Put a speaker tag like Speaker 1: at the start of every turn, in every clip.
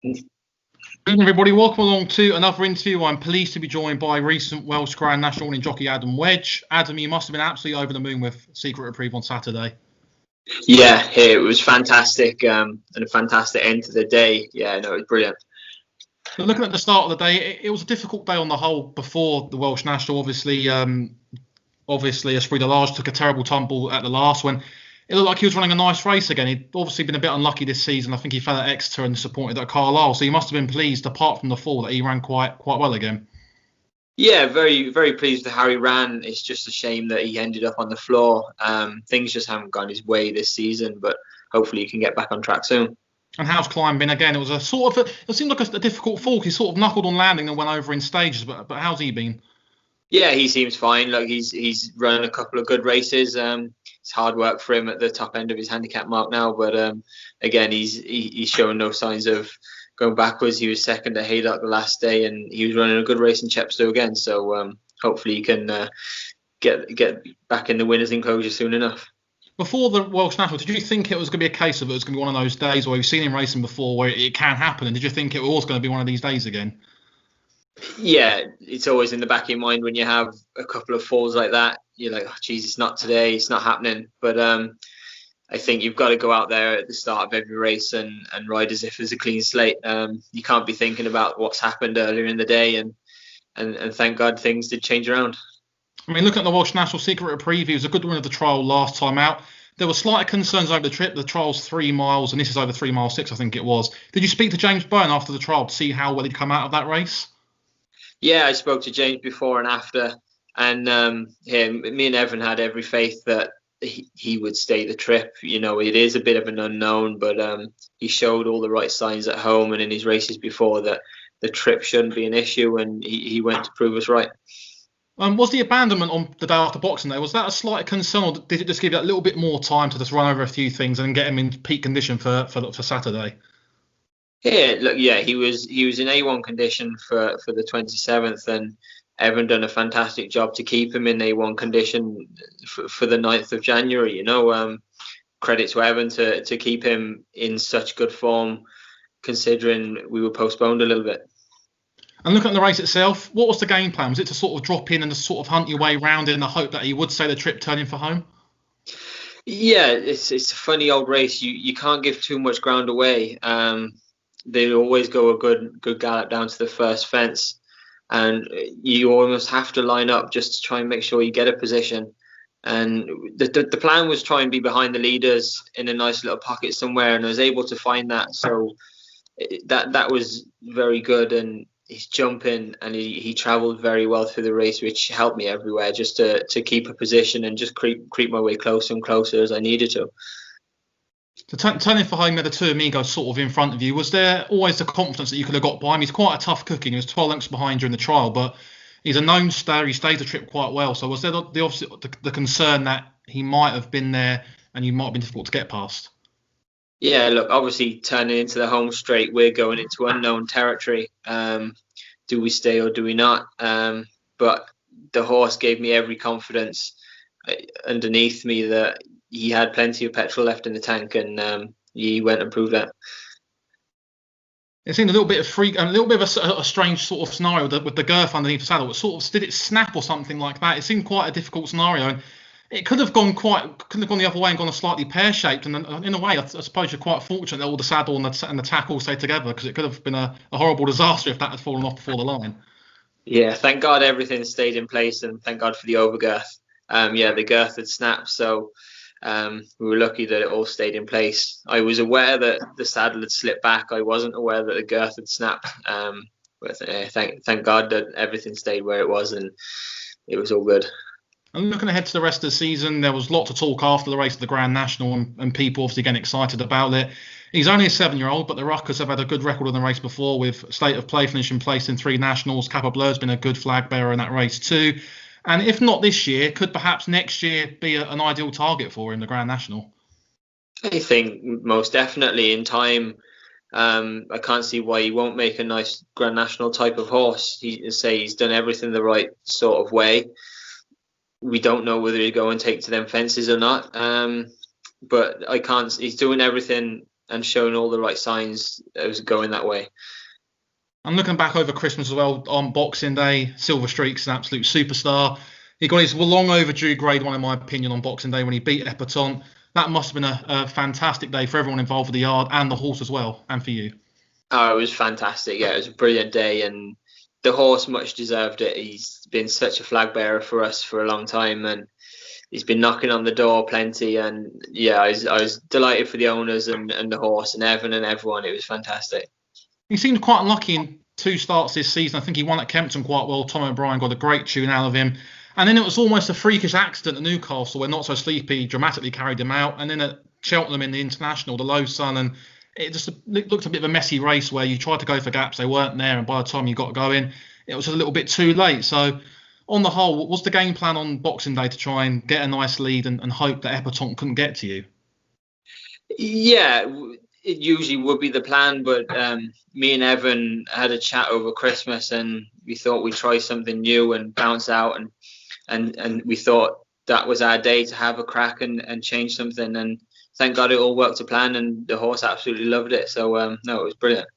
Speaker 1: Evening, everybody. Welcome along to another interview. I'm pleased to be joined by recent Welsh Grand National winning jockey Adam Wedge. Adam, you must have been absolutely over the moon with Secret Reprieve on Saturday.
Speaker 2: Yeah, it was fantastic and a fantastic end to the day. Yeah, no, it was brilliant.
Speaker 1: But looking at the start of the day, it was a difficult day on the whole before the Welsh National. Obviously, Esprit de Large took a terrible tumble at the last when it looked like he was running a nice race again. He'd obviously been a bit unlucky this season. I think he fell at Exeter and disappointed at Carlisle. So he must have been pleased, apart from the fall, that he ran quite well again.
Speaker 2: Yeah, very, very pleased with how he ran. It's just a shame that he ended up on the floor. Things just haven't gone his way this season, but hopefully he can get back on track soon.
Speaker 1: And how's Climb been again? It was it seemed like a difficult fall. He sort of knuckled on landing and went over in stages. But how's he been?
Speaker 2: Yeah, he seems fine. Look, he's run a couple of good races. It's hard work for him at the top end of his handicap mark now, but again, he's showing no signs of going backwards. He was second at Haydock the last day, and he was running a good race in Chepstow again. So hopefully he can get back in the winners' enclosure soon enough.
Speaker 1: Before the Welsh National, did you think it was going to be a case of it was going to be one of those days where we've seen him racing before, where it can happen? And did you think it was going to be one of these days again?
Speaker 2: Yeah, it's always in the back of your mind when you have a couple of falls like that. You're like, oh, geez, it's not today, it's not happening. But I think you've got to go out there at the start of every race and ride as if it's a clean slate. You can't be thinking about what's happened earlier in the day, and thank God things did change around.
Speaker 1: I mean, looking at the Welsh National, Secret Reprieve, he was a good winner of the trial last time out. There were slight concerns over the trip. The trial's 3 miles, and this is over 3 miles 6, I think it was. Did you speak to James Byrne after the trial to see how well he'd come out of that race?
Speaker 2: Yeah, I spoke to James before and after, and me and Evan had every faith that he would stay the trip. You know, it is a bit of an unknown, but he showed all the right signs at home and in his races before that the trip shouldn't be an issue, and he went to prove us right.
Speaker 1: Was the abandonment on the day after Boxing Day, was that a slight concern, or did it just give you a little bit more time to just run over a few things and get him in peak condition for Saturday?
Speaker 2: Yeah, look, yeah, he was in A1 condition for the 27th, and Evan done a fantastic job to keep him in A1 condition for the 9th of January. You know, credit to Evan to keep him in such good form, considering we were postponed a little bit.
Speaker 1: And looking at the race itself, what was the game plan? Was it to sort of drop in and just sort of hunt your way around in the hope that he would say the trip turning for home?
Speaker 2: Yeah, it's a funny old race. You can't give too much ground away. They always go a good gallop down to the first fence, and you almost have to line up just to try and make sure you get a position. And the plan was try and be behind the leaders in a nice little pocket somewhere, and I was able to find that. So that was very good, and he's jumping, and he travelled very well through the race, which helped me everywhere just to keep a position and just creep my way closer and closer as I needed to.
Speaker 1: So turning for home, the two amigos sort of in front of you. Was there always the confidence that you could have got by him? He's quite a tough cookie. He was 12 lengths behind during the trial, but he's a known star. He stays the trip quite well. So was there the concern that he might have been there and you might have been difficult to get past?
Speaker 2: Yeah, look, obviously turning into the home straight, we're going into unknown territory. Do we stay or do we not? But the horse gave me every confidence underneath me that he had plenty of petrol left in the tank, and he went and proved that.
Speaker 1: It seemed a little bit of a strange sort of scenario with the girth underneath the saddle. It sort of did it snap or something like that? It seemed quite a difficult scenario, and it could have gone the other way and gone a slightly pear-shaped. And in a way, I suppose you're quite fortunate that all the saddle and the tack all stayed together, because it could have been a horrible disaster if that had fallen off before the line.
Speaker 2: Yeah, thank God everything stayed in place, and thank God for the overgirth. The girth had snapped, so we were lucky that it all stayed in place. I was aware that the saddle had slipped back. I wasn't aware that the girth had snapped. But thank God that everything stayed where it was, and it was all good.
Speaker 1: And looking ahead to the rest of the season, there was a lot to talk after the race of the Grand National, and people obviously getting excited about it. He's only a 7-year-old, but the Ruckers have had a good record in the race before, with State of Play finishing place in 3 nationals. Kappa Blur's been a good flag bearer in that race too. And if not this year, could perhaps next year be an ideal target for him, the Grand National?
Speaker 2: I think most definitely in time. I can't see why he won't make a nice Grand National type of horse. He's done everything the right sort of way. We don't know whether he'll go and take to them fences or not. But he's doing everything showing all the right signs it was going that way.
Speaker 1: I'm looking back over Christmas as well. On Boxing Day, Silver Streak's an absolute superstar. He got his long overdue grade 1, in my opinion, on Boxing Day when he beat Epperton. That must have been a fantastic day for everyone involved with the yard and the horse as well, and for you.
Speaker 2: Oh, it was fantastic. Yeah, it was a brilliant day, and the horse much deserved it. He's been such a flag bearer for us for a long time, and he's been knocking on the door plenty. And yeah, I was delighted for the owners and the horse and Evan and everyone. It was fantastic.
Speaker 1: He seemed quite unlucky in 2 starts this season. I think he won at Kempton quite well. Tom O'Brien got a great tune out of him. And then it was almost a freakish accident at Newcastle where Not So Sleepy dramatically carried him out. And then at Cheltenham in the International, the low sun, and it just looked a bit of a messy race where you tried to go for gaps, they weren't there, and by the time you got going, it was just a little bit too late. So on the whole, what was the game plan on Boxing Day to try and get a nice lead and hope that Epperton couldn't get to you?
Speaker 2: Yeah, it usually would be the plan, but me and Evan had a chat over Christmas, and we thought we'd try something new and bounce out, and we thought that was our day to have a crack and change something. And thank God it all worked to plan, and the horse absolutely loved it. So no, it was brilliant.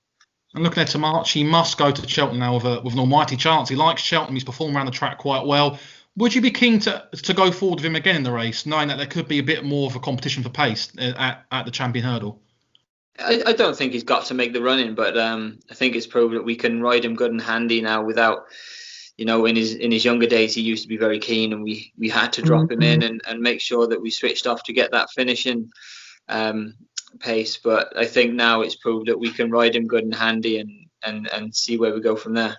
Speaker 1: And looking ahead to March, he must go to Cheltenham now with an almighty chance. He likes Cheltenham. He's performed around the track quite well. Would you be keen to go forward with him again in the race, knowing that there could be a bit more of a competition for pace at the Champion Hurdle?
Speaker 2: I don't think he's got to make the running, but I think it's proved that we can ride him good and handy now without, in his younger days, he used to be very keen, and we had to drop him in and make sure that we switched off to get that finishing pace. But I think now it's proved that we can ride him good and handy and see where we go from there.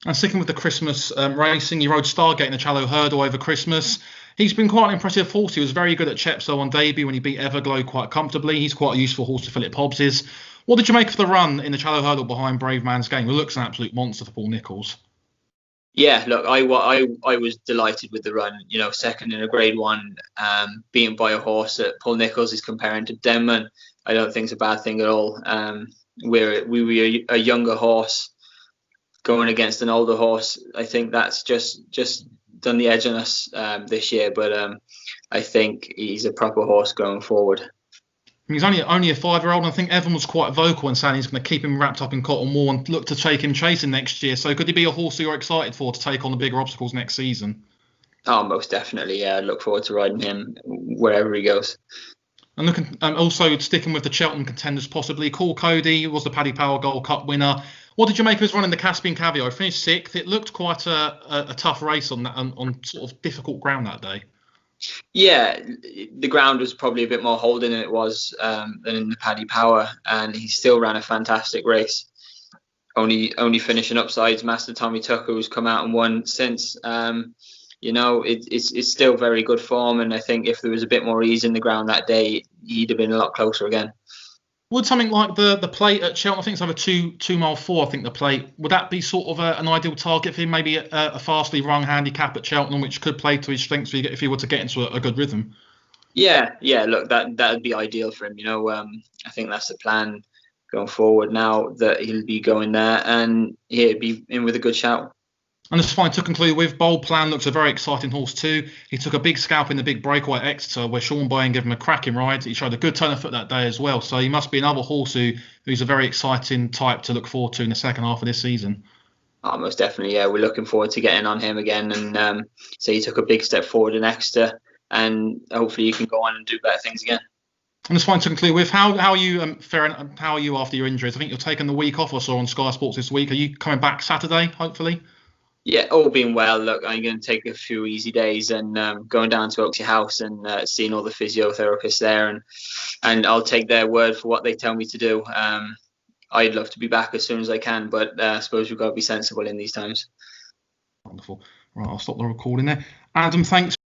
Speaker 1: And sticking with the Christmas racing, he rode Stargate in the Challow Hurdle over Christmas. He's been quite an impressive horse. He was very good at Chepstow on debut when he beat Everglow quite comfortably. He's quite a useful horse to Philip Hobbs's. What did you make of the run in the Challow Hurdle behind Brave Man's Game, who looks an absolute monster for Paul Nicholls?
Speaker 2: Yeah, look, I was delighted with the run. Second in a Grade 1, beaten by a horse that Paul Nicholls is comparing to Denman. I don't think it's a bad thing at all. We were a younger horse going against an older horse. I think that's just done the edge on us this year, but I think he's a proper horse going forward.
Speaker 1: He's only a 5-year-old, and I think Evan was quite vocal in saying he's going to keep him wrapped up in cotton wool and look to take him chasing next year. So could he be a horse you're excited for to take on the bigger obstacles next season?
Speaker 2: Oh, most definitely. Yeah, I look forward to riding him wherever he goes.
Speaker 1: And looking, also sticking with the Cheltenham contenders possibly, Cool Cody was the Paddy Power Gold Cup winner. What did you make of his run in the Caspian Caviar? He finished 6th. It looked quite a tough race on sort of difficult ground that day.
Speaker 2: Yeah, the ground was probably a bit more holding than it was than in the Paddy Power, and he still ran a fantastic race. Only finishing upsides Master Tommy Tucker, who's come out and won since. It's still very good form, and I think if there was a bit more ease in the ground that day, he'd have been a lot closer again.
Speaker 1: Would something like the plate at Cheltenham, I think it's over 2 mile 4, I think the plate, would that be sort of an ideal target for him? Maybe a fastly rung handicap at Cheltenham, which could play to his strengths if he were to get into a good rhythm?
Speaker 2: Yeah. Look, that would be ideal for him. I think that's the plan going forward now, that he'll be going there and he'll be in with a good shout.
Speaker 1: And just fine to conclude with, Bold Plan looks a very exciting horse too. He took a big scalp in the big breakaway at Exeter, where Sean Bowen gave him a cracking ride. He showed a good turn of foot that day as well. So he must be another horse who's a very exciting type to look forward to in the second half of this season.
Speaker 2: Oh, most definitely, yeah. We're looking forward to getting on him again. And so he took a big step forward in Exeter, and hopefully he can go on and do better things again.
Speaker 1: And just fine to conclude with, how are you faring? How are you after your injuries? I think you're taking the week off or so on Sky Sports this week. Are you coming back Saturday, hopefully?
Speaker 2: Yeah, all being well. Look, I'm going to take a few easy days and going down to Oaksey House and seeing all the physiotherapists there, and I'll take their word for what they tell me to do. I'd love to be back as soon as I can, but I suppose we've got to be sensible in these times.
Speaker 1: Wonderful. Right, I'll stop the recording there. Adam, thanks.